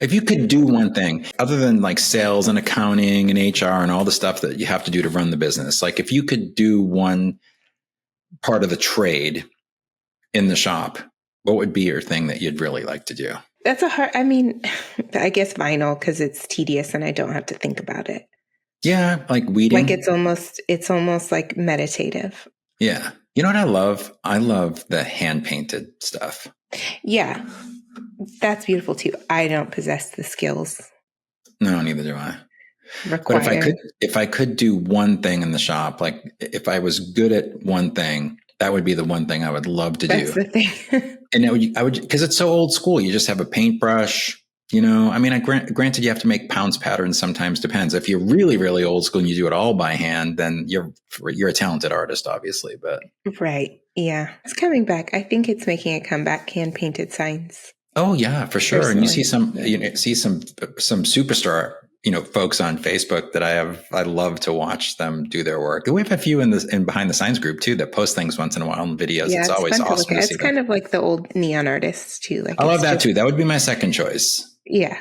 If you could do one thing other than like sales and accounting and HR and all the stuff that you have to do to run the business, like if you could do one part of the trade in the shop, what would be your thing that you'd really like to do? That's a hard, I mean, I guess vinyl because it's tedious and I don't have to think about it. Yeah, like weeding. Like it's almost like meditative. Yeah. You know what I love? I love the hand painted stuff. Yeah. That's beautiful too. I don't possess the skills. No, neither do I. Required. But if I could do one thing in the shop, like if I was good at one thing, that would be the one thing I would love to do. That's the thing. And I would, because it's so old school. You just have a paintbrush, you know. I mean, granted, you have to make pounce patterns. Sometimes depends. If you're really, really old school and you do it all by hand, then you're a talented artist, obviously. But right, yeah, it's coming back. I think it's making a comeback. Hand painted signs. Oh yeah, for sure. Personally. And you see some superstar, folks on Facebook that I love to watch them do their work. We have a few in Behind the Signs group too that post things once in a while in videos. Yeah, it's always awesome to see. It's kind of like the old neon artists too. Like I love that too. That would be my second choice. Yeah.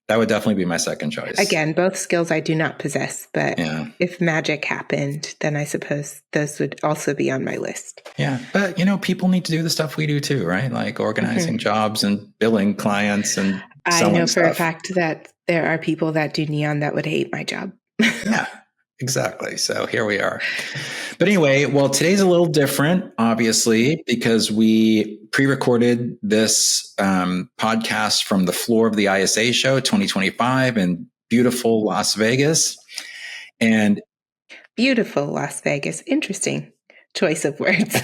That would definitely be my second choice. Again, both skills I do not possess, but if magic happened, then I suppose those would also be on my list. Yeah. But, people need to do the stuff we do too, right? Like organizing jobs and billing clients and selling I know stuff. for a fact that there are people that do neon that would hate my job. Yeah, exactly. So here we are. But anyway, well, today's a little different, obviously, because we pre-recorded this podcast from the floor of the ISA show 2025 in beautiful Las Vegas. And beautiful Las Vegas. Interesting choice of words.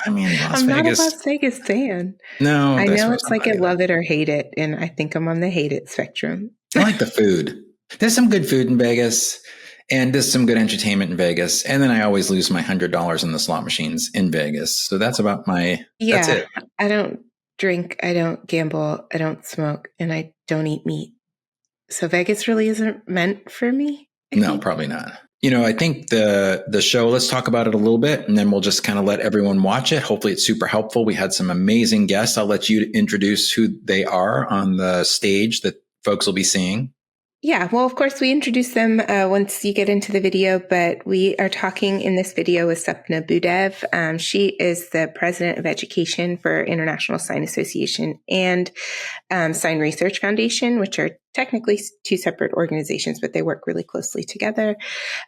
I mean, I'm not a Las Vegas fan. No. I know it's like a love it or hate it. And I think I'm on the hate it spectrum. I like the food. There's some good food in Vegas. And there's some good entertainment in Vegas. And then I always lose my $100 in the slot machines in Vegas. So that's about that's it. I don't drink, I don't gamble, I don't smoke, and I don't eat meat. So Vegas really isn't meant for me. No, probably not. I think the show, let's talk about it a little bit, and then we'll just kind of let everyone watch it. Hopefully it's super helpful. We had some amazing guests. I'll let you introduce who they are on the stage that folks will be seeing. Yeah, well, of course, we introduce them once you get into the video, but we are talking in this video with Sapna Budev. She is the president of education for International Sign Association and Sign Research Foundation, which are technically two separate organizations, but they work really closely together.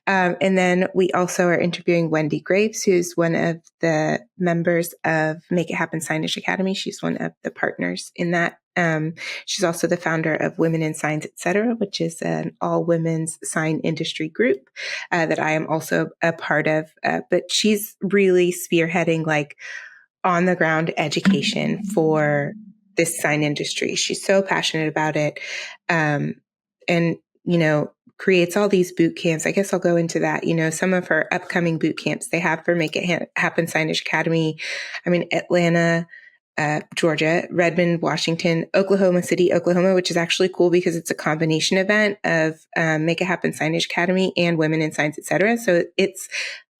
And then we also are interviewing Wendy Graves, who's one of the members of Make It Happen Signage Academy. She's one of the partners in that. She's also the founder of Women in Signs, Etc., which is an all women's sign industry group that I am also a part of. But she's really spearheading like on the ground education for this sign industry. She's so passionate about it. And, creates all these boot camps. I guess I'll go into that. Some of her upcoming boot camps they have for Make It Happen Signage Academy. Atlanta, Georgia, Redmond, Washington, Oklahoma City, Oklahoma, which is actually cool because it's a combination event of Make It Happen Signage Academy and Women in Signs, Etc. So it's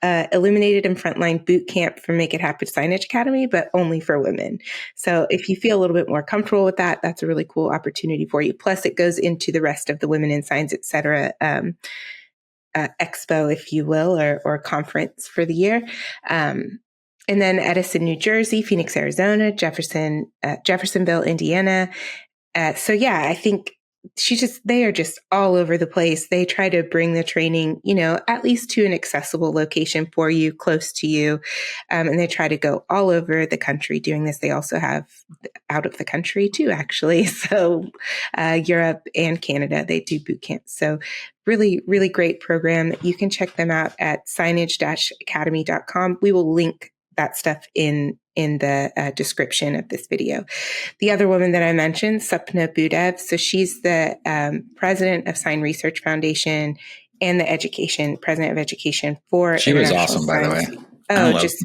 Illuminated and Frontline Boot Camp for Make It Happen Signage Academy, but only for women. So if you feel a little bit more comfortable with that, that's a really cool opportunity for you. Plus, it goes into the rest of the Women in Signs, Etc. Expo, if you will, or conference for the year. And then Edison, New Jersey, Phoenix, Arizona, Jeffersonville, Indiana. I think they are just all over the place. They try to bring the training, at least to an accessible location for you, close to you. And they try to go all over the country doing this. They also have out of the country too, actually. So Europe and Canada, they do boot camps. So really, really great program. You can check them out at signage-academy.com. We will link that stuff in the description of this video. The other woman that I mentioned, Sapna Budev. So she's the president of Sign Research Foundation and the president of education for. She was awesome, by the way.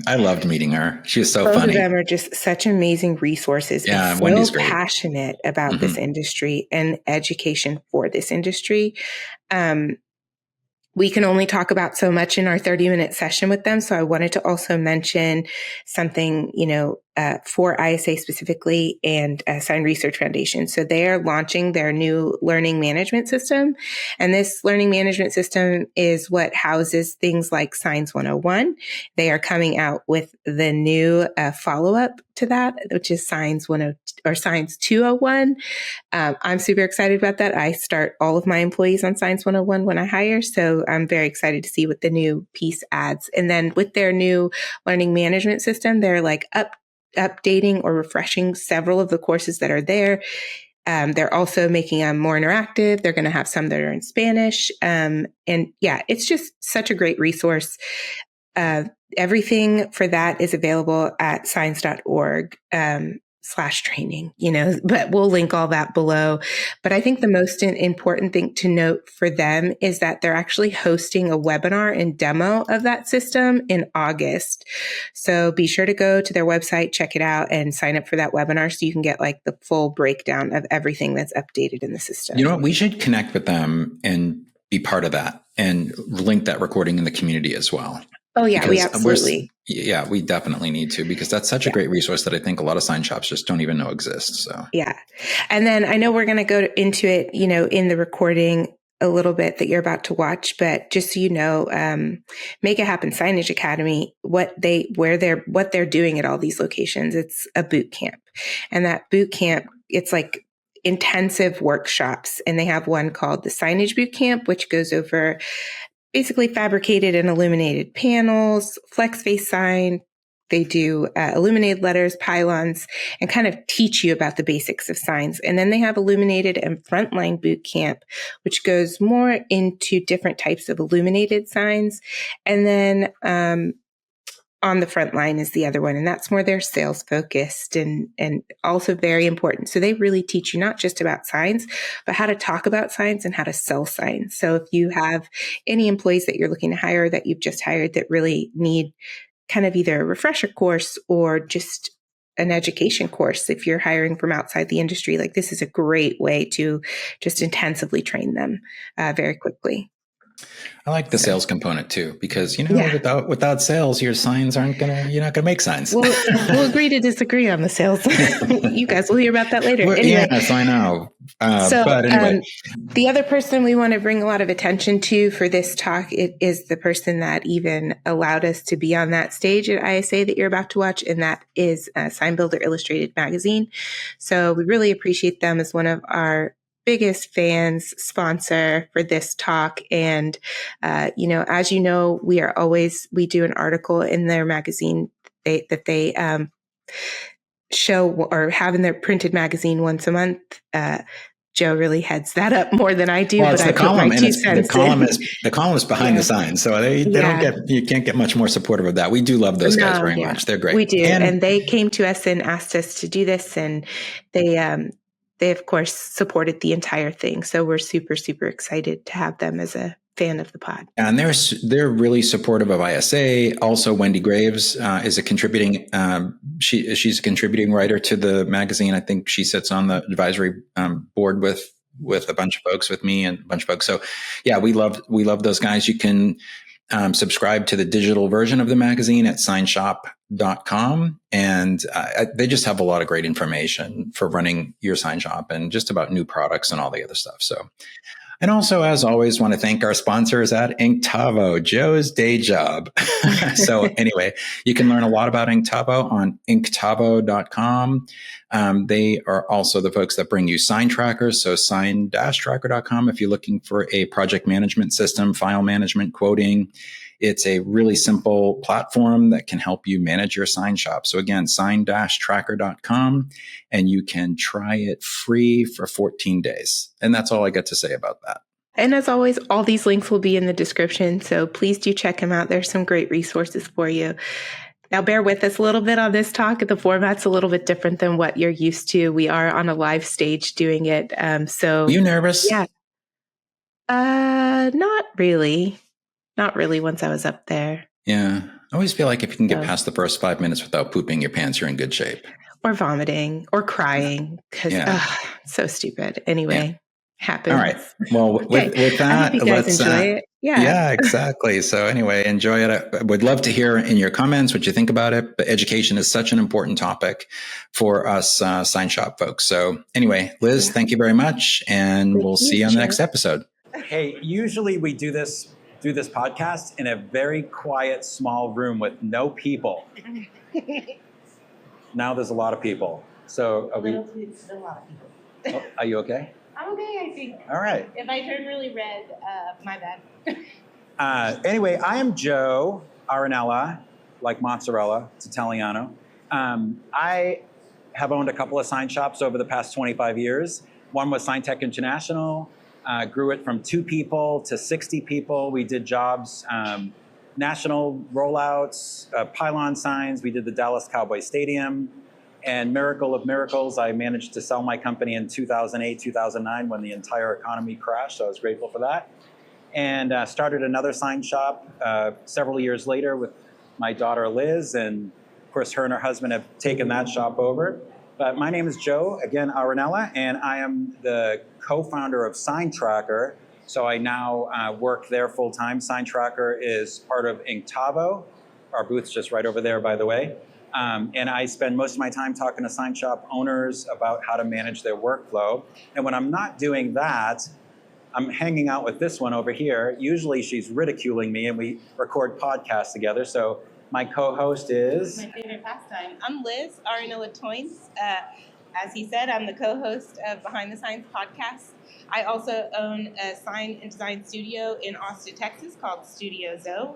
I loved meeting her. She was so funny. Both of them are just such amazing resources. Yeah, and Wendy's so great. Passionate about this industry and education for this industry. We can only talk about so much in our 30-minute session with them. So I wanted to also mention something, for ISA specifically and Sign Research Foundation. So they are launching their new learning management system. And this learning management system is what houses things like Signs 101. They are coming out with the new follow-up to that, which is Signs 102 or Signs 201. I'm super excited about that. I start all of my employees on Signs 101 when I hire. So I'm very excited to see what the new piece adds. And then with their new learning management system, they're like updating or refreshing several of the courses that are there. They're also making them more interactive. They're going to have some that are in Spanish. And yeah, it's just such a great resource. Everything for that is available at signs.org. /training, but we'll link all that below. But I think the most important thing to note for them is that they're actually hosting a webinar and demo of that system in August. So be sure to go to their website, check it out, and sign up for that webinar so you can get like the full breakdown of everything that's updated in the system. You know what? We should connect with them and be part of that and link that recording in the community as well. Oh, yeah, we absolutely. We definitely need to, because that's such a great resource that I think a lot of sign shops just don't even know exists. So, yeah. And then I know we're going to go into it, in the recording a little bit that you're about to watch, but just so you know, Make It Happen Signage Academy, what they're doing at all these locations, it's a boot camp. And that boot camp, it's like intensive workshops. And they have one called the Signage Boot Camp, which goes over basically fabricated and illuminated panels, flex face sign. They do illuminated letters, pylons, and kind of teach you about the basics of signs. And then they have illuminated and frontline boot camp, which goes more into different types of illuminated signs. And then on the front line is the other one, and that's more their sales focused and also very important. So they really teach you not just about signs, but how to talk about signs and how to sell signs. So if you have any employees that you're looking to hire that you've just hired that really need kind of either a refresher course or just an education course, if you're hiring from outside the industry, like this is a great way to just intensively train them very quickly. I like the sales component too, because without sales, your signs you're not gonna make signs. We'll agree to disagree on the sales. You guys will hear about that later. Anyway, yes, I know. But anyway, the other person we want to bring a lot of attention to for this talk is the person that even allowed us to be on that stage at ISA that you're about to watch, and that is Sign Builder Illustrated magazine. So we really appreciate them as one of our biggest fans, sponsor for this talk. And, as you know, we do an article in their magazine that they show or have in their printed magazine once a month. Joe really heads that up more than I do. Well, it's but the column, and the column is behind the signs, so you can't get much more supportive of that. We do love those guys very much. They're great. We do, and they came to us and asked us to do this, and they, of course, supported the entire thing. So we're super, super excited to have them as a fan of the pod. And they're really supportive of ISA. Also, Wendy Graves is a contributing. She's a contributing writer to the magazine. I think she sits on the advisory board with a bunch of folks, with me and a bunch of folks. So yeah, we love those guys. You can subscribe to the digital version of the magazine at signshop.com. And they just have a lot of great information for running your sign shop and just about new products and all the other stuff. So, and also, as always, want to thank our sponsors at InkTavo, Joe's day job. So anyway, you can learn a lot about InkTavo on inktavo.com. They are also the folks that bring you SignTracker. So sign-tracker.com if you're looking for a project management system, file management, quoting. It's a really simple platform that can help you manage your sign shop. So again, sign-tracker.com, and you can try it free for 14 days. And that's all I got to say about that. And as always, all these links will be in the description. So please do check them out. There's some great resources for you. Now, bear with us a little bit on this talk. The format's a little bit different than what you're used to. We are on a live stage doing it. So are you nervous? Yeah. Not really. Not really once I was up there. Yeah. I always feel like if you can get past the first 5 minutes without pooping your pants, you're in good shape. Or vomiting or crying because so stupid. Anyway, happens. All right. Well, with that, let's enjoy it. Yeah. Yeah, exactly. So anyway, enjoy it. I would love to hear in your comments what you think about it. But education is such an important topic for us sign shop folks. So anyway, Liz, thank you very much. And we'll see you on the next episode. Hey, usually we do this podcast in a very quiet, small room with no people. Now there's a lot of people. So are we? A lot of people. Oh, are you okay? I'm okay, I think. All right. If I turn really red, my bad. Anyway, I am Joe Aranella, like mozzarella. It's Italiano. I have owned a couple of sign shops over the past 25 years. One was SignTech International. Grew it from 2 people to 60 people. We did jobs, national rollouts, pylon signs. We did the Dallas Cowboy Stadium. And miracle of miracles, I managed to sell my company in 2008, 2009 when the entire economy crashed. So I was grateful for that. And started another sign shop several years later with my daughter Liz. And of course, her and her husband have taken that shop over. But my name is Joe, again, Aranella, and I am the co-founder of SignTracker. So I now work there full time. SignTracker is part of InkTavo. Our booth's just right over there, by the way. And I spend most of my time talking to sign shop owners about how to manage their workflow. And when I'm not doing that, I'm hanging out with this one over here. Usually she's ridiculing me and we record podcasts together. So my co-host is... My favorite pastime. I'm Liz Aranella Toynes. As he said, I'm the co-host of Behind the Signs podcast. I also own a sign and design studio in Austin, Texas called Studio Zoe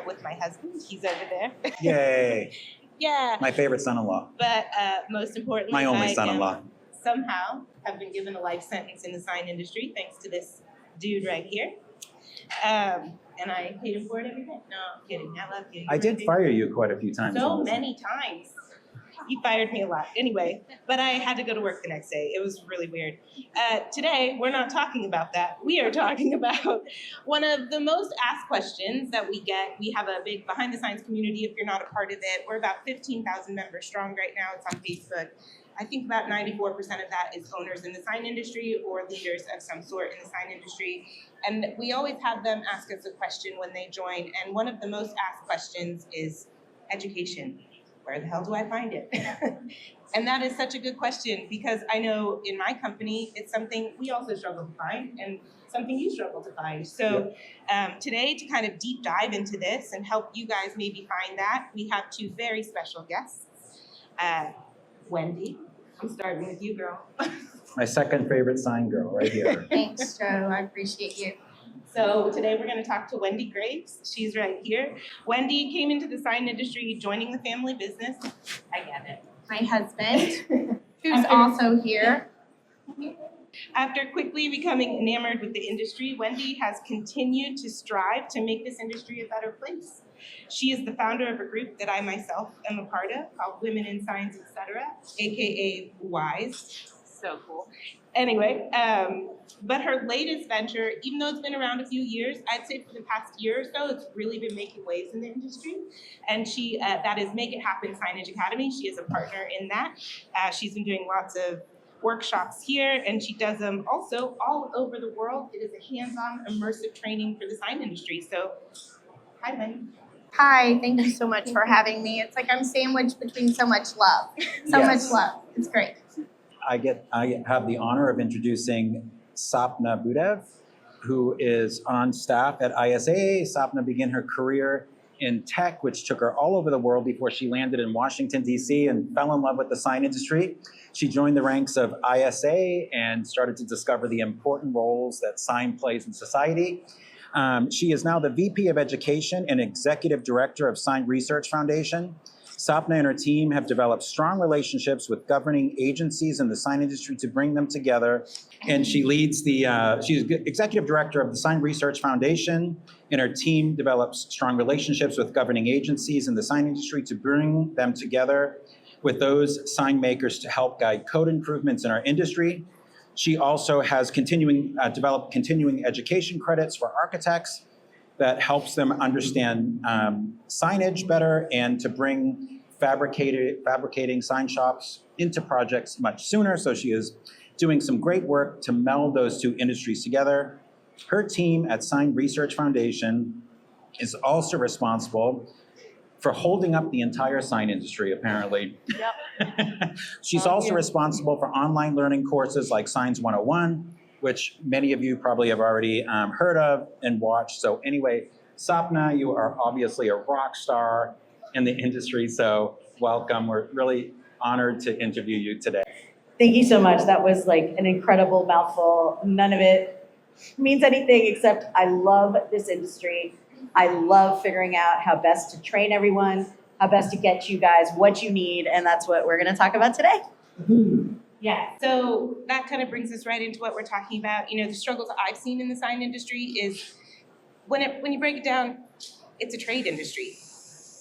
with my husband. He's over there. Yay. Yeah. My favorite son-in-law. But most importantly, my only son-in-law. Somehow have been given a life sentence in the sign industry thanks to this dude right here. And I hate him for it every day. No, I'm kidding. I love you. I did fire you quite a few times. So many times. You fired me a lot. Anyway, but I had to go to work the next day. It was really weird. Today, we're not talking about that. We are talking about one of the most asked questions that we get. We have a big Behind the Signs community. If you're not a part of it, we're about 15,000 members strong right now. It's on Facebook. I think about 94% of that is owners in the sign industry or leaders of some sort in the sign industry. And we always have them ask us a question when they join. And one of the most asked questions is education. Where the hell do I find it? And that is such a good question because I know in my company, it's something we also struggle to find and something you struggle to find. So today, to kind of deep dive into this and help you guys maybe find that, we have 2 very special guests. Wendy, I'm starting with you, girl. My second favorite sign girl right here. Thanks, Joe. I appreciate you. So today we're going to talk to Wendy Graves. She's right here. Wendy came into the sign industry joining the family business. I get it. My husband, who's also here. After quickly becoming enamored with the industry, Wendy has continued to strive to make this industry a better place. She is the founder of a group that I myself am a part of called Women in Signs, Etc., aka WISE. So cool. Anyway, but her latest venture, even though it's been around a few years, I'd say for the past year or so, it's really been making waves in the industry. And she, that is Make It Happen Signage Academy. She is a partner in that. She's been doing lots of workshops here, and she does them also all over the world. It is a hands-on, immersive training for the sign industry. So, hi, Wendy. Hi, thank you so much for having me. It's like I'm sandwiched between so much love. Much love. It's great. I have the honor of introducing Sapna Budev, who is on staff at ISA. Sapna began her career in tech, which took her all over the world before she landed in Washington, D.C. and fell in love with the sign industry. She joined the ranks of ISA and started to discover the important roles that sign plays in society. She is now the VP of Education and Executive Director of Sign Research Foundation. Sapna and her team have developed strong relationships with governing agencies in the sign industry to bring them together. And she leads she's Executive Director of the Sign Research Foundation, and her team develops strong relationships with governing agencies in the sign industry to bring them together with those sign makers to help guide code improvements in our industry. She also has developed continuing education credits for architects that helps them understand signage better and to bring fabricating sign shops into projects much sooner. So she is doing some great work to meld those 2 industries together. Her team at Sign Research Foundation is also responsible for holding up the entire sign industry, apparently. Yep. She's also responsible for online learning courses like Signs 101, which many of you probably have already heard of and watched. So anyway, Sapna, you are obviously a rock star in the industry, so welcome. We're really honored to interview you today. Thank you so much. That was like an incredible mouthful. None of it means anything except I love this industry. I love figuring out how best to train everyone, how best to get you guys what you need, and that's what we're going to talk about today. Yeah, so that kind of brings us right into what we're talking about. You know, the struggles I've seen in the sign industry is when you break it down, it's a trade industry,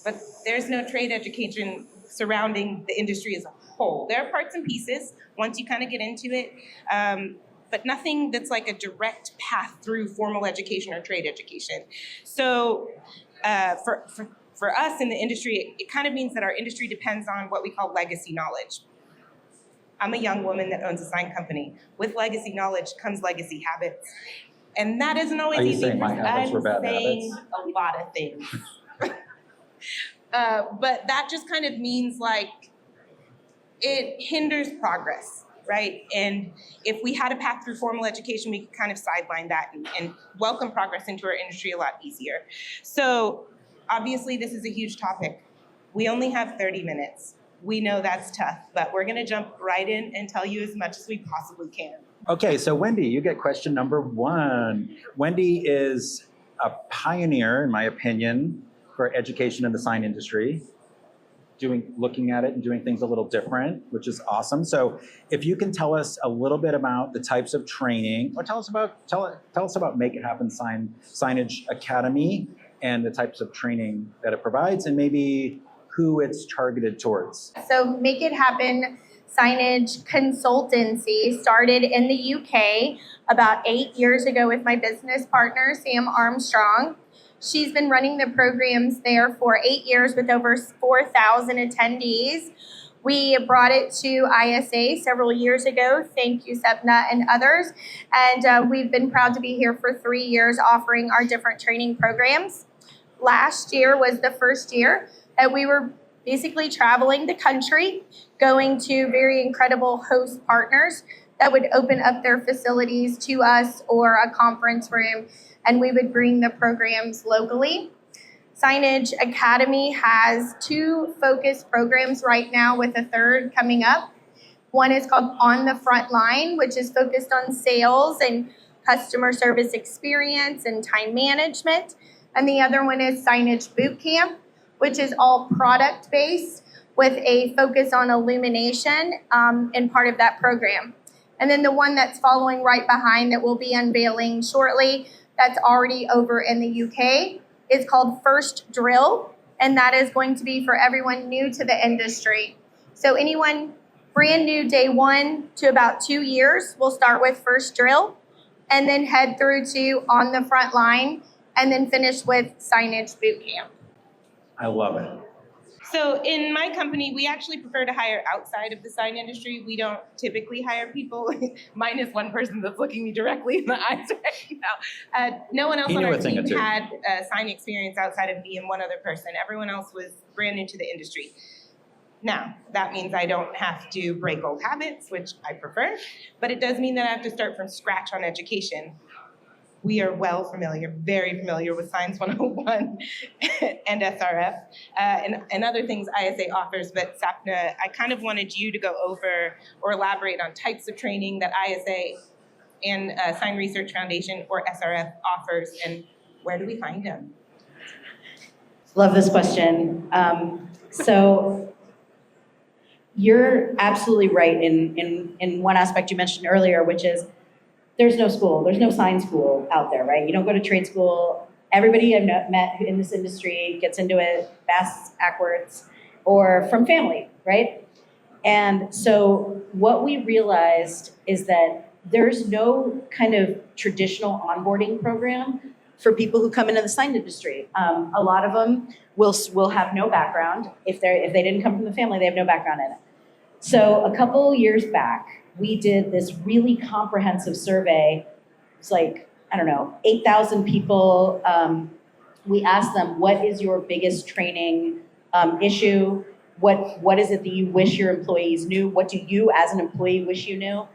but there's no trade education surrounding the industry as a whole. There are parts and pieces once you kind of get into it, but nothing that's like a direct path through formal education or trade education. So for us in the industry, it kind of means that our industry depends on what we call legacy knowledge. I'm a young woman that owns a sign company. With legacy knowledge comes legacy habits. And that isn't always easy. Are you saying my habits were bad saying habits? a lot of things. But that just kind of means like it hinders progress, right? And if we had a path through formal education, we could kind of sideline that and welcome progress into our industry a lot easier. So obviously this is a huge topic. We only have 30 minutes. We know that's tough, but we're gonna jump right in and tell you as much as we possibly can. Okay, so Wendy, you get question number 1. Wendy is a pioneer, in my opinion, for education in the sign industry, looking at it and doing things a little different, which is awesome. So if you can tell us a little bit about the types of training, or tell us about Make It Happen Signage Academy and the types of training that it provides, and maybe who it's targeted towards. So Make It Happen Signage Consultancy started in the UK about 8 years ago with my business partner, Sam Armstrong. She's been running the programs there for 8 years with over 4,000 attendees. We brought it to ISA several years ago. Thank you, Sapna and others. And we've been proud to be here for 3 years offering our different training programs. Last year was the first year that we were basically traveling the country, going to very incredible host partners that would open up their facilities to us or a conference room, and we would bring the programs locally. Signage Academy has 2 focused programs right now with a third coming up. One is called On the Front Line, which is focused on sales and customer service experience and time management. And the other one is Signage Bootcamp, which is all product-based with a focus on illumination in part of that program. And then the one that's following right behind that we'll be unveiling shortly, that's already over in the UK, is called First Drill, and that is going to be for everyone new to the industry. So anyone brand new day 1 to about 2 years, we'll start with First Drill, and then head through to On the Front Line, and then finish with Signage Bootcamp. I love it. So in my company, we actually prefer to hire outside of the sign industry. We don't typically hire people, minus one person that's looking me directly in the eyes right now. No one else on our team had sign experience outside of me and one other person. Everyone else was brand new to the industry. Now, that means I don't have to break old habits, which I prefer, but it does mean that I have to start from scratch on education. We are very familiar with Signs 101 and SRF and other things ISA offers, but Sapna, I kind of wanted you to go over or elaborate on types of training that ISA and Sign Research Foundation or SRF offers, and where do we find them? Love this question. So you're absolutely right in one aspect you mentioned earlier, which is there's no school, there's no sign school out there, right? You don't go to trade school. Everybody I've met in this industry gets into it fast, backwards, or from family, right? And so what we realized is that there's no kind of traditional onboarding program for people who come into the sign industry. A lot of them will have no background. If they didn't come from the family, they have no background in it. So a couple years back, we did this really comprehensive survey. It's like I don't know, 8,000 people. We asked them, what is your biggest training issue? What is it that you wish your employees knew? What do you as an employee wish you knew?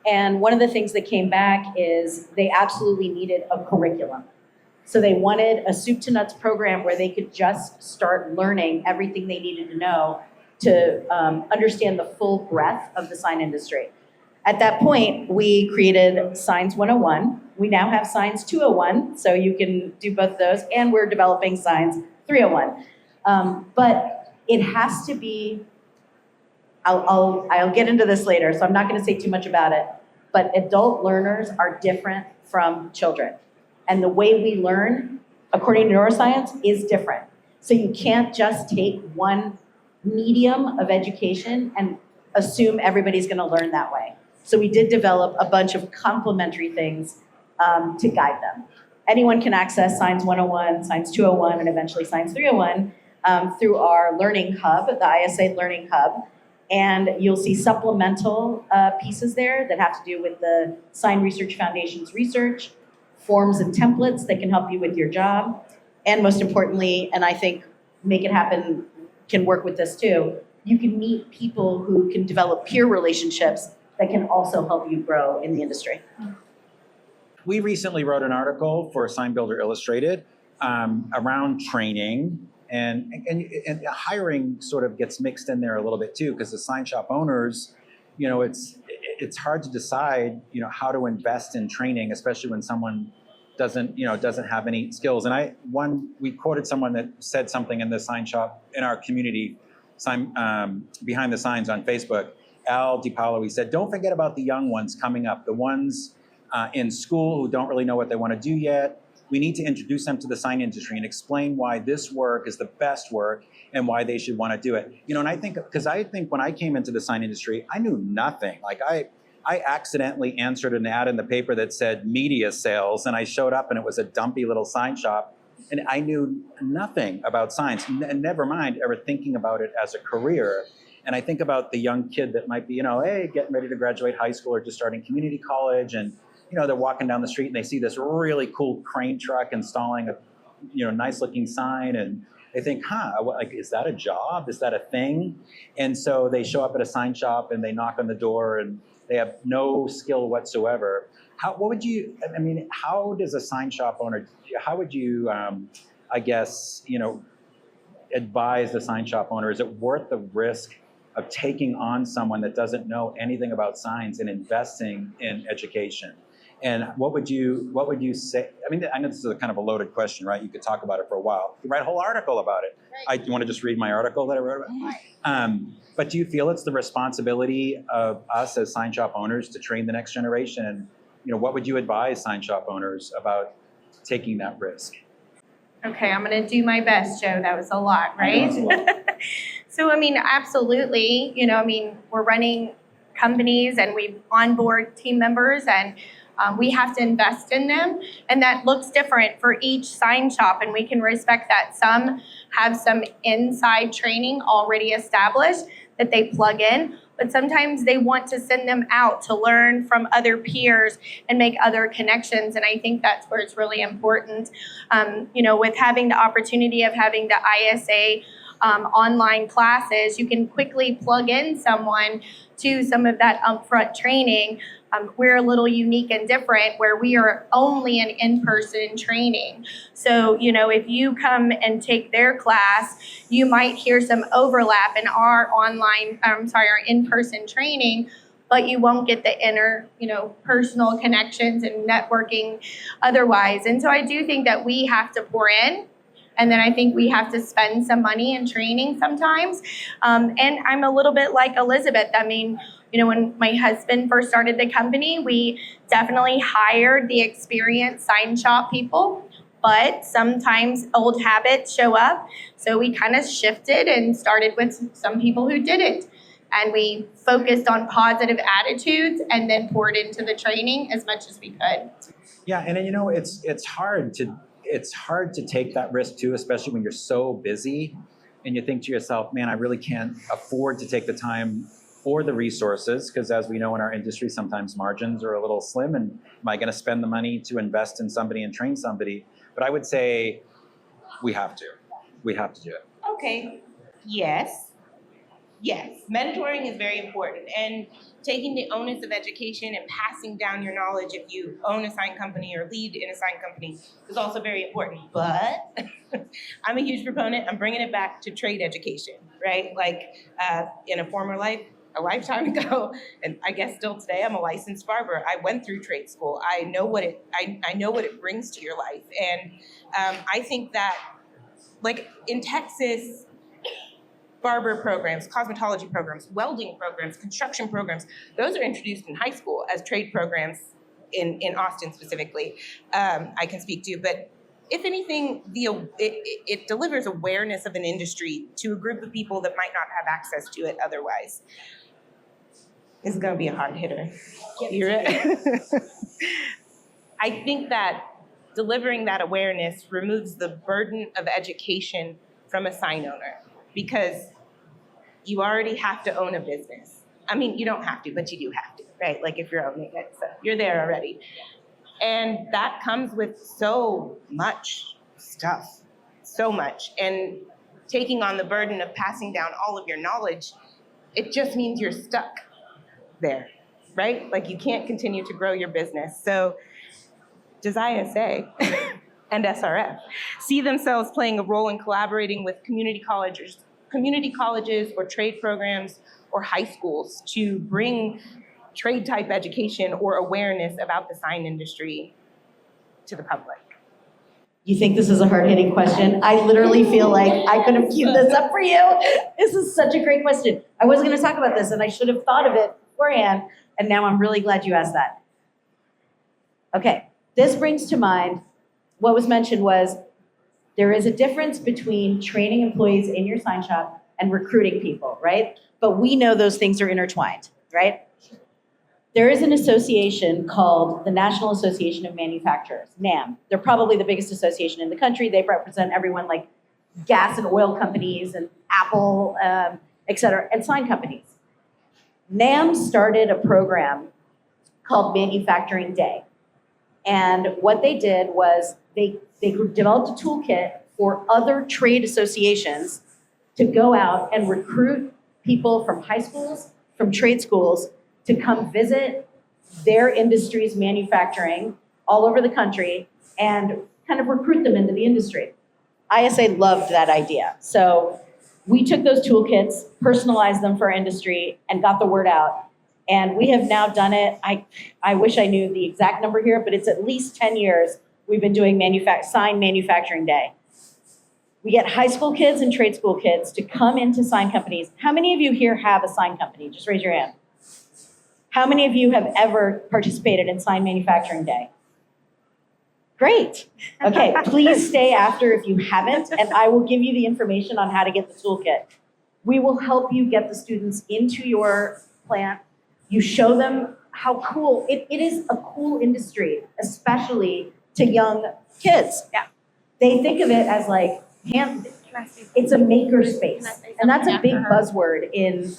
And one of the things that came back is they absolutely needed a curriculum. So they wanted a soup to nuts program where they could just start learning everything they needed to know to understand the full breadth of the sign industry. At that point, we created Signs 101. We now have Signs 201, so you can do both of those, and we're developing Signs 301. But it has to be, I'll get into this later, so I'm not gonna say too much about it, but adult learners are different from children. And the way we learn, according to neuroscience, is different. So you can't just take one medium of education and assume everybody's gonna learn that way. So we did develop a bunch of complementary things to guide them. Anyone can access Signs 101, Signs 201, and eventually Signs 301 through our learning hub, the ISA Learning Hub. And you'll see supplemental pieces there that have to do with the Sign Research Foundation's research, forms and templates that can help you with your job. And most importantly, and I think Make It Happen can work with this too, you can meet people who can develop peer relationships that can also help you grow in the industry. We recently wrote an article for Sign Builder Illustrated around training, and hiring sort of gets mixed in there a little bit too, because the sign shop owners, it's hard to decide, how to invest in training, especially when someone doesn't have any skills. And we quoted someone that said something in the sign shop in our community, behind the signs on Facebook. Al DiPaolo, he said, don't forget about the young ones coming up, the ones in school who don't really know what they want to do yet. We need to introduce them to the sign industry and explain why this work is the best work and why they should want to do it. And I think when I came into the sign industry, I knew nothing. Like I accidentally answered an ad in the paper that said media sales, and I showed up and it was a dumpy little sign shop, and I knew nothing about signs, and never mind ever thinking about it as a career. And I think about the young kid that might be, getting ready to graduate high school or just starting community college, and they're walking down the street and they see this really cool crane truck installing a nice looking sign, and they think, is that a job? Is that a thing? And so they show up at a sign shop and they knock on the door and they have no skill whatsoever. How does a sign shop owner, how would you, advise the sign shop owner? Is it worth the risk of taking on someone that doesn't know anything about signs and investing in education? And what would you say? I know this is a kind of a loaded question, right? You could talk about it for a while. You could write a whole article about it. Right. You want to just read my article that I wrote about? Right. But do you feel it's the responsibility of us as sign shop owners to train the next generation? And what would you advise sign shop owners about taking that risk? Okay, I'm going to do my best, Joe. That was a lot, right? So, absolutely. We're running companies and we onboard team members, and we have to invest in them. And that looks different for each sign shop, and we can respect that. Some have some inside training already established that they plug in, but sometimes they want to send them out to learn from other peers and make other connections. And I think that's where it's really important. With having the opportunity of having the ISA online classes, you can quickly plug in someone to some of that upfront training. We're a little unique and different where we are only an in-person training. So, if you come and take their class, you might hear some overlap in our in-person training, but you won't get the inner, personal connections and networking otherwise. And so I do think that we have to pour in. And then I think we have to spend some money in training sometimes. And I'm a little bit like Elizabeth. When my husband first started the company, we definitely hired the experienced sign shop people, but sometimes old habits show up. So we kind of shifted and started with some people who didn't. And we focused on positive attitudes and then poured into the training as much as we could. Yeah, and it's hard to take that risk too, especially when you're so busy and you think to yourself, man, I really can't afford to take the time or the resources, because as we know in our industry, sometimes margins are a little slim, and am I going to spend the money to invest in somebody and train somebody? But I would say we have to do it. Okay, yes. Yes, mentoring is very important, and taking the onus of education and passing down your knowledge if you own a sign company or lead in a sign company is also very important. But I'm a huge proponent. I'm bringing it back to trade education, right? Like in a former life, a lifetime ago, and I guess still today, I'm a licensed barber. I went through trade school. I know what it brings to your life, and I think that, like in Texas, barber programs, cosmetology programs, welding programs, construction programs, those are introduced in high school as trade programs in Austin specifically, I can speak to. But if anything, it delivers awareness of an industry to a group of people that might not have access to it otherwise. It's going to be a hard hitter. I think that delivering that awareness removes the burden of education from a sign owner, because you already have to own a business. I mean, you don't have to, but you do have to, right? Like if you're owning it, so you're there already. And that comes with so much stuff, so much. And taking on the burden of passing down all of your knowledge, it just means you're stuck there, right? Like you can't continue to grow your business. So does ISA and SRF see themselves playing a role in collaborating with community colleges or trade programs or high schools to bring trade type education or awareness about the sign industry to the public? You think this is a hard-hitting question? I literally feel like I could have queued this up for you. This is such a great question. I wasn't going to talk about this, and I should have thought of it beforehand, and now I'm really glad you asked that. Okay, this brings to mind what was mentioned was there is a difference between training employees in your sign shop and recruiting people, right? But we know those things are intertwined, right? There is an association called the National Association of Manufacturers, NAM. They're probably the biggest association in the country. They represent everyone like gas and oil companies and Apple, et cetera, and sign companies. NAM started a program called Manufacturing Day. And what they did was they developed a toolkit for other trade associations to go out and recruit people from high schools, from trade schools, to come visit their industry's manufacturing all over the country and kind of recruit them into the industry. ISA loved that idea. So we took those toolkits, personalized them for our industry, and got the word out. And we have now done it. I wish I knew the exact number here, but it's at least 10 years we've been doing Sign Manufacturing Day. We get high school kids and trade school kids to come into sign companies. How many of you here have a sign company? Just raise your hand. How many of you have ever participated in Sign Manufacturing Day? Great. Okay, please stay after if you haven't, and I will give you the information on how to get the toolkit. We will help you get the students into your plant. You show them how cool, it is a cool industry, especially to young kids. Yeah. They think of it as like, it's a maker space. And that's a big buzzword in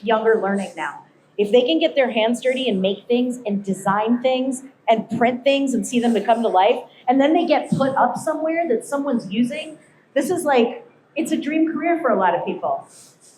younger learning now. If they can get their hands dirty and make things and design things and print things and see them to come to life, and then they get put up somewhere that someone's using, this is like, it's a dream career for a lot of people.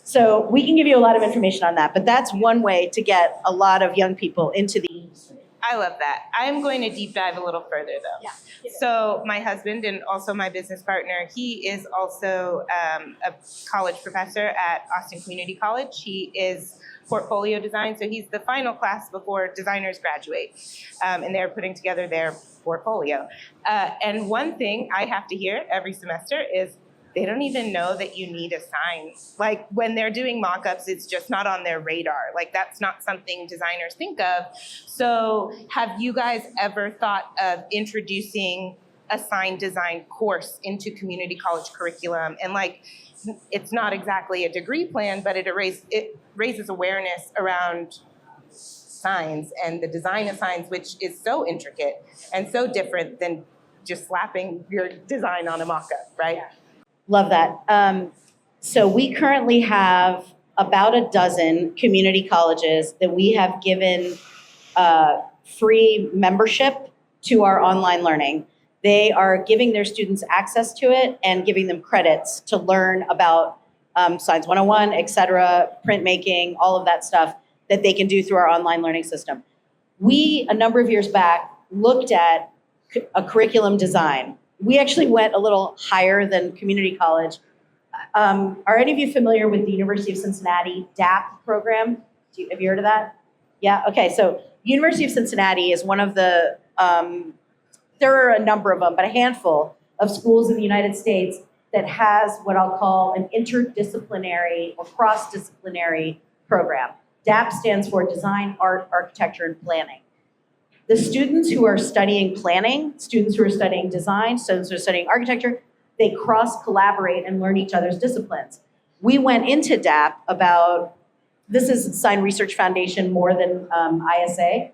So we can give you a lot of information on that, but that's one way to get a lot of young people into the industry. I love that. I'm going to deep dive a little further though. Yeah. So my husband and also my business partner, he is also a college professor at Austin Community College. He is portfolio design, so he's the final class before designers graduate, and they're putting together their portfolio. And one thing I have to hear every semester is they don't even know that you need a sign. Like when they're doing mock-ups, it's just not on their radar. Like that's not something designers think of. So have you guys ever thought of introducing a sign design course into community college curriculum? And like, it's not exactly a degree plan, but it raises awareness around signs and the design of signs, which is so intricate and so different than just slapping your design on a mock-up, right? Yeah. Love that. So we currently have about a dozen community colleges that we have given free membership to our online learning. They are giving their students access to it and giving them credits to learn about Signs 101, et cetera, printmaking, all of that stuff that they can do through our online learning system. We, a number of years back, looked at a curriculum design. We actually went a little higher than community college. Are any of you familiar with the University of Cincinnati DAP program? Have you heard of that? Yeah, okay, so University of Cincinnati is one of the, there are a number of them, but a handful of schools in the United States that has what I'll call an interdisciplinary or cross-disciplinary program. DAP stands for Design, Art, Architecture, and Planning. The students who are studying planning, students who are studying design, students who are studying architecture, they cross-collaborate and learn each other's disciplines. We went into DAP about, this is Sign Research Foundation more than ISA.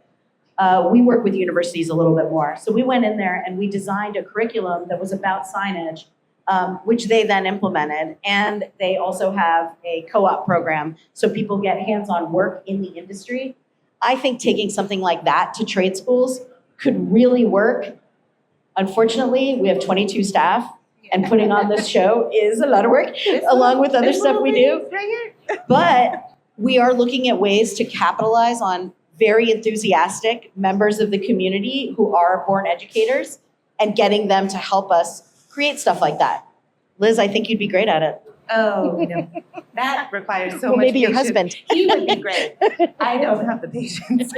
We work with universities a little bit more. So we went in there and we designed a curriculum that was about signage, which they then implemented. And they also have a co-op program so people get hands-on work in the industry. I think taking something like that to trade schools could really work. Unfortunately, we have 22 staff, and putting on this show is a lot of work, along with other stuff we do. But we are looking at ways to capitalize on very enthusiastic members of the community who are born educators and getting them to help us create stuff like that. Liz, I think you'd be great at it. Oh, no. That requires so Well, much maybe your patience. husband. He would be great. I don't have the patience.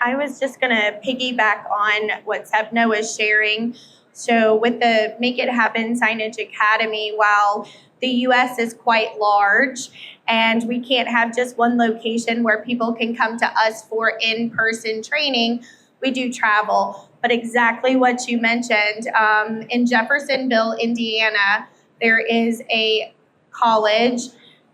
I was just going to piggyback on what Sapna was sharing. So with the Make It Happen Signage Academy, while the U.S. is quite large and we can't have just one location where people can come to us for in-person training, we do travel. But exactly what you mentioned, in Jeffersonville, Indiana, there is a college.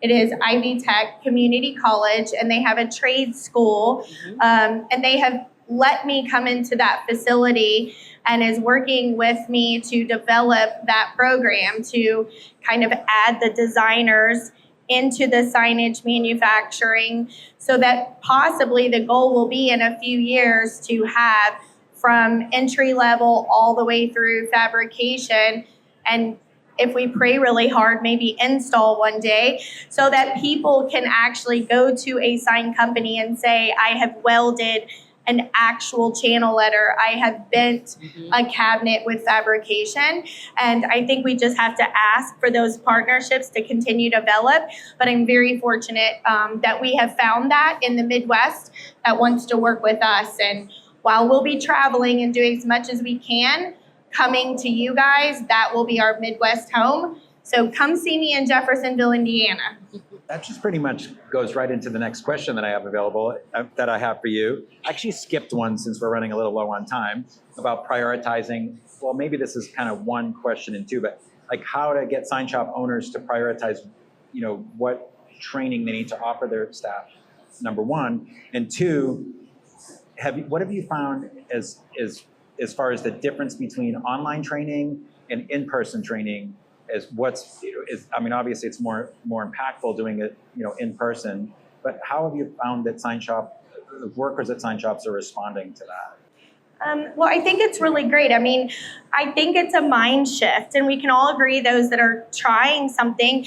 It is Ivy Tech Community College, and they have a trade school. And they have let me come into that facility and is working with me to develop that program to kind of add the designers into the signage manufacturing so that possibly the goal will be in a few years to have from entry level all the way through fabrication, and if we pray really hard, maybe install one day, so that people can actually go to a sign company and say, I have welded an actual channel letter, I have bent a cabinet with fabrication. And I think we just have to ask for those partnerships to continue to develop. But I'm very fortunate that we have found that in the Midwest that wants to work with us. And while we'll be traveling and doing as much as we can, coming to you guys, that will be our Midwest home. So come see me in Jeffersonville, Indiana. That just pretty much goes right into the next question that I have available, that I have for you. I actually skipped one since we're running a little low on time about prioritizing. Well, maybe this is kind of one question in two, but like how to get sign shop owners to prioritize, what training they need to offer their staff, number one. And two, what have you found as far as the difference between online training and in-person training? Obviously it's more impactful doing it, in person, but how have you found that workers at sign shops are responding to that? Well, I think it's really great. I think it's a mind shift, and we can all agree, those that are trying something,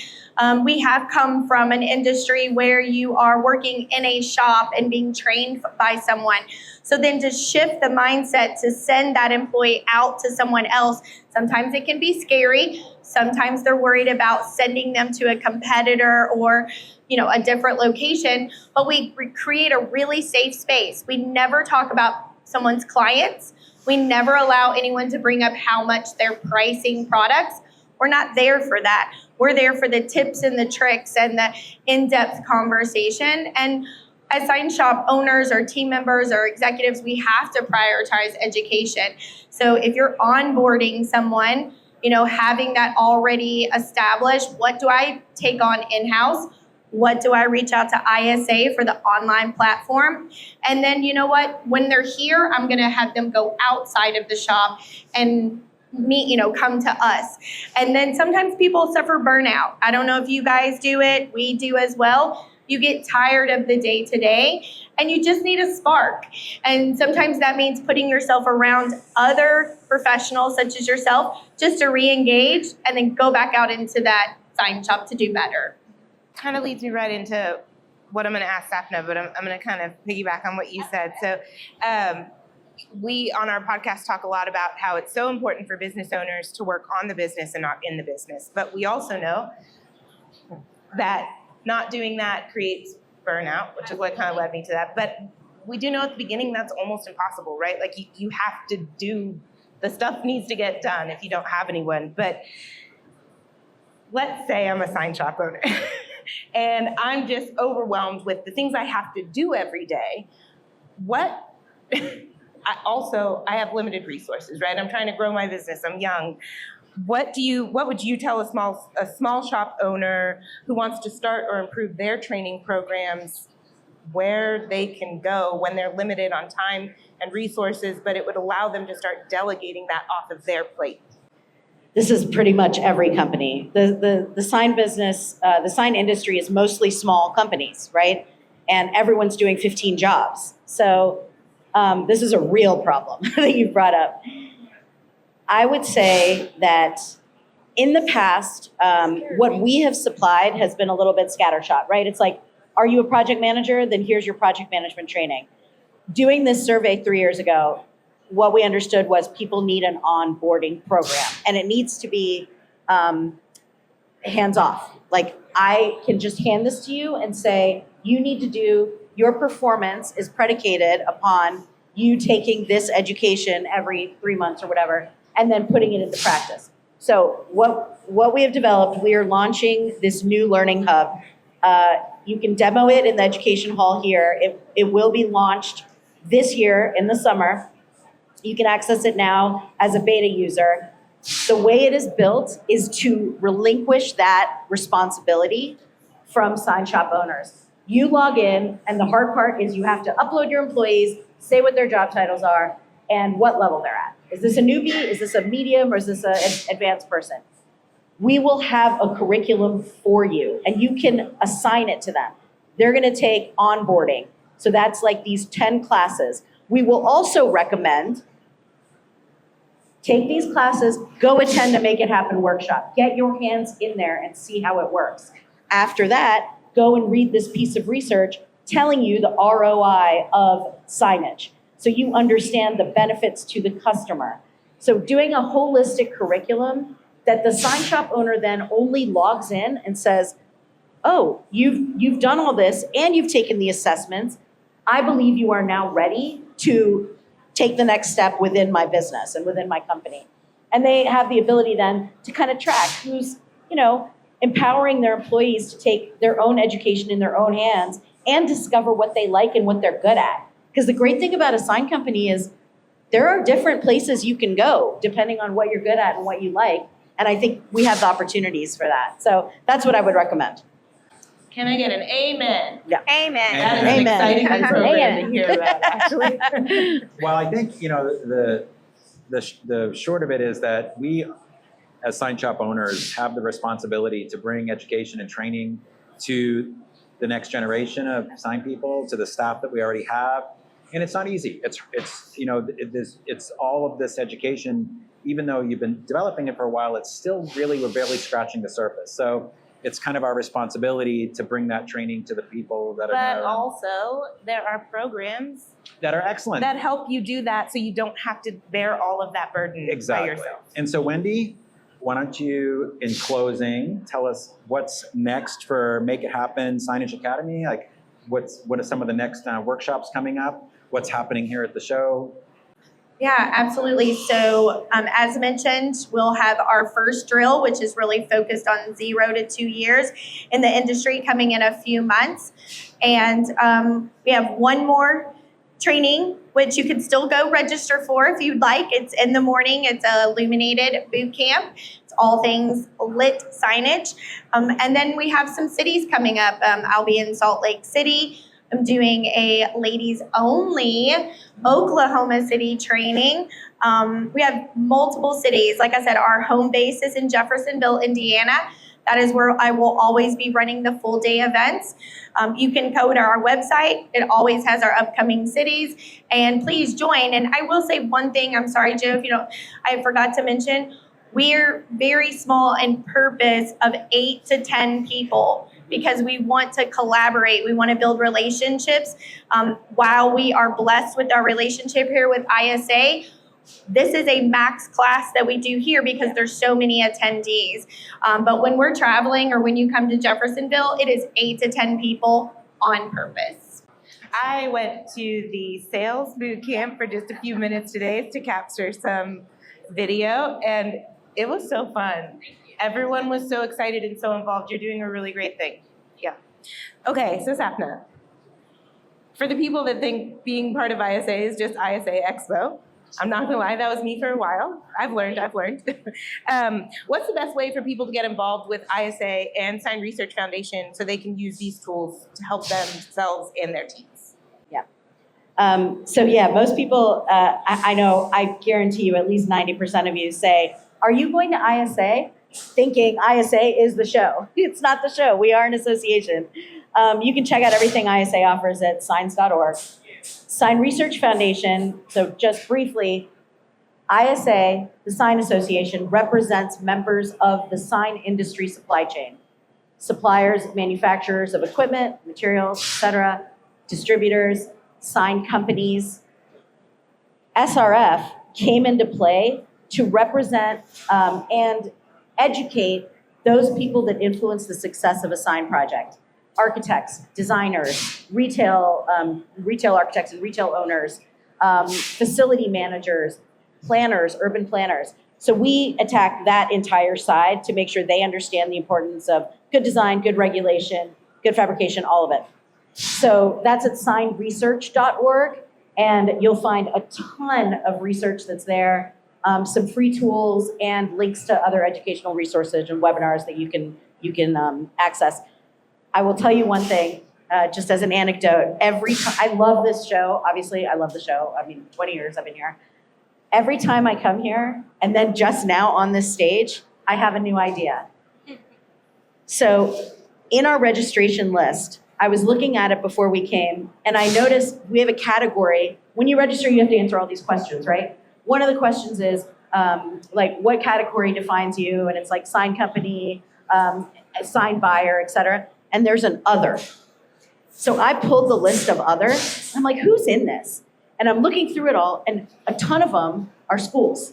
we have come from an industry where you are working in a shop and being trained by someone. So then to shift the mindset to send that employee out to someone else, sometimes it can be scary. Sometimes they're worried about sending them to a competitor or a different location, but we create a really safe space. We never talk about someone's clients. We never allow anyone to bring up how much they're pricing products. We're not there for that. We're there for the tips and the tricks and the in-depth conversation. And as sign shop owners or team members or executives, we have to prioritize education. So if you're onboarding someone, having that already established, what do I take on in-house? What do I reach out to ISA for the online platform? And then, when they're here, I'm going to have them go outside of the shop and come to us. And then sometimes people suffer burnout. I don't know if you guys do it. We do as well. You get tired of the day to day and you just need a spark. And sometimes that means putting yourself around other professionals such as yourself just to re-engage and then go back out into that sign shop to do better. Kind of leads me right into what I'm going to ask Sapna, but I'm going to kind of piggyback on what you said. So we on our podcast talk a lot about how it's so important for business owners to work on the business and not in the business. But we also know that not doing that creates burnout, which is what kind of led me to that. But we do know at the beginning that's almost impossible, right? Like you have to do, the stuff needs to get done if you don't have anyone. But let's say I'm a sign shop owner and I'm just overwhelmed with the things I have to do every day. I have limited resources, right? I'm trying to grow my business. I'm young. What would you tell a small shop owner who wants to start or improve their training programs, where they can go when they're limited on time and resources, but it would allow them to start delegating that off of their plate? This is pretty much every company. The sign business, the sign industry is mostly small companies, right? And everyone's doing 15 jobs. So this is a real problem that you've brought up. I would say that in the past, what we have supplied has been a little bit scattershot, right? It's like, are you a project manager? Then here's your project management training. Doing this survey 3 years ago, what we understood was people need an onboarding program, and it needs to be hands-off. Like, I can just hand this to you and say, you need to do, your performance is predicated upon you taking this education every 3 months or whatever, and then putting it into practice. So what we have developed, we are launching this new learning hub. You can demo it in the education hall here. It will be launched this year in the summer. You can access it now as a beta user. The way it is built is to relinquish that responsibility from sign shop owners. You log in, and the hard part is you have to upload your employees, say what their job titles are, and what level they're at. Is this a newbie? Is this a medium? Or is this an advanced person? We will have a curriculum for you, and you can assign it to them. They're going to take onboarding. So that's like these 10 classes. We will also recommend take these classes, go attend a Make It Happen workshop. Get your hands in there and see how it works. After that, go and read this piece of research telling you the ROI of signage, so you understand the benefits to the customer. So doing a holistic curriculum that the sign shop owner then only logs in and says, oh, you've done all this and you've taken the assessments. I believe you are now ready to take the next step within my business and within my company. And they have the ability then to kind of track who's, empowering their employees to take their own education in their own hands and discover what they like and what they're good at. Because the great thing about a sign company is there are different places you can go depending on what you're good at and what you like. And I think we have the opportunities for that. So that's what I would recommend. Can I get an amen? Yeah. Amen. That is an exciting program to hear about, actually. Well, I think, the short of it is that we, as sign shop owners, have the responsibility to bring education and training to the next generation of sign people, to the staff that we already have. And it's not easy. It's all of this education, even though you've been developing it for a while, it's still really, we're barely scratching the surface. So it's kind of our responsibility to bring that training to the people that are there. But also, there are programs that are excellent, that help you do that so you don't have to bear all of that burden by yourself. And so, Wendy, why don't you, in closing, tell us what's next for Make It Happen Signage Academy? Like, what are some of the next workshops coming up? What's happening here at the show? Yeah, absolutely. So as mentioned, we'll have our first drill, which is really focused on 0 to 2 years in the industry, coming in a few months. And we have one more training, which you can still go register for if you'd like. It's in the morning. It's a illuminated boot camp. It's all things lit signage. And then we have some cities coming up. I'll be in Salt Lake City I'm doing a ladies only Oklahoma City training. We have multiple cities. Like I said, our home base is in Jeffersonville, Indiana. That is where I will always be running the full day events. You can go to our website. It always has our upcoming cities. And please join. And I will say one thing. I'm sorry, Joe, if I forgot to mention, we're very small in purpose of 8 to 10 people because we want to collaborate. We want to build relationships. While we are blessed with our relationship here with ISA, this is a max class that we do here because there's so many attendees. But when we're traveling or when you come to Jeffersonville, it is 8 to 10 people on purpose. I went to the sales boot camp for just a few minutes today to capture some video, and it was so fun. Everyone was so excited and so involved. You're doing a really great thing. Yeah. Okay, so Sapna, for the people that think being part of ISA is just ISA Expo, I'm not gonna lie, that was me for a while. I've learned. What's the best way for people to get involved with ISA and Sign Research Foundation so they can use these tools to help themselves and their teams? Yeah. So yeah, most people, I know, I guarantee you at least 90% of you say, are you going to ISA? Thinking ISA is the show. It's not the show. We are an association. You can check out everything ISA offers at signs.org. Sign Research Foundation, so just briefly, ISA, the Sign Association, represents members of the sign industry supply chain. Suppliers, manufacturers of equipment, materials, etc., distributors, sign companies. SRF came into play to represent and educate those people that influence the success of a sign project. Architects, designers, retail architects and retail owners, facility managers, planners, urban planners. So we attack that entire side to make sure they understand the importance of good design, good regulation, good fabrication, all of it. So that's at signresearch.org, and you'll find a ton of research that's there, some free tools and links to other educational resources and webinars that you can access. I will tell you one thing, just as an anecdote. Every time, I love this show. Obviously, I love the show. 20 years I've been here. Every time I come here, and then just now on this stage, I have a new idea. So in our registration list, I was looking at it before we came, and I noticed we have a category. When you register, you have to answer all these questions, right? One of the questions is, what category defines you? And it's like sign company, sign buyer, et cetera. And there's an other. So I pulled the list of other. I'm like, who's in this? And I'm looking through it all, and a ton of them are schools.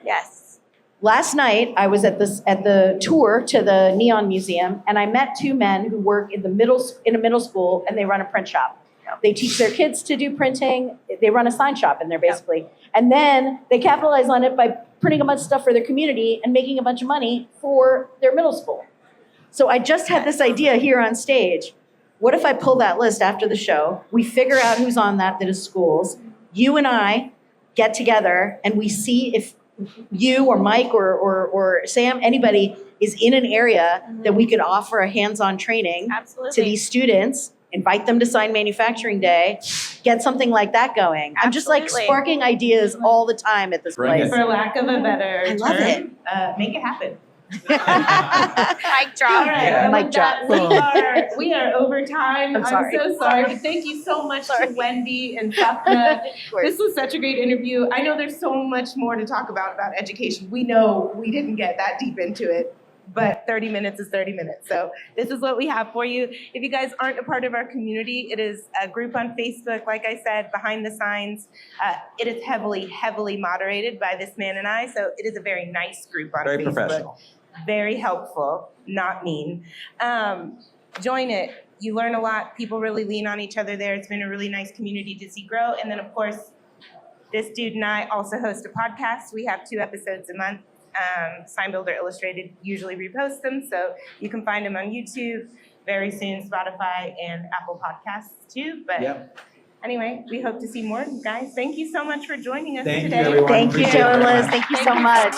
Yes. Last night, I was at the tour to the Neon Museum, and I met 2 men who work in a middle school, and they run a print shop. They teach their kids to do printing. They run a sign shop in there, basically. Yep. And then they capitalize on it by printing a bunch of stuff for their community and making a bunch of money for their middle school. So I just had this idea here on stage. What if I pull that list after the show? We figure out who's on that is schools. You and I get together and we see if you or Mike or Sam, anybody is in an area that we could offer a hands-on training to these students, invite them to Sign Manufacturing Day, get something like that going. I'm just like sparking ideas all the time at this place. For lack of a better term, love it. Make it happen. Mic drop. All right, Mic drop. We are over time. I'm so sorry, but thank you so much to Wendy and Sapna. This was such a great interview. I know there's so much more to talk about education. We know we didn't get that deep into it, but 30 minutes is 30 minutes. So this is what we have for you. If you guys aren't a part of our community, it is a group on Facebook, like I said, Behind the Signs. It is heavily moderated by this man and I, so it is a very nice group on Facebook. Very professional. Very helpful, not mean. Join it. You learn a lot. People really lean on each other there. It's been a really nice community to see grow. And then, of course, this dude and I also host a podcast. We have 2 episodes a month. Sign Builder Illustrated usually reposts them, so you can find them on YouTube, very soon Spotify and Apple Podcasts too. But anyway, we hope to see more of you guys. Thank you so much for joining us today. Thank you, everyone. Thank you, Joe and Liz. Thank you so much.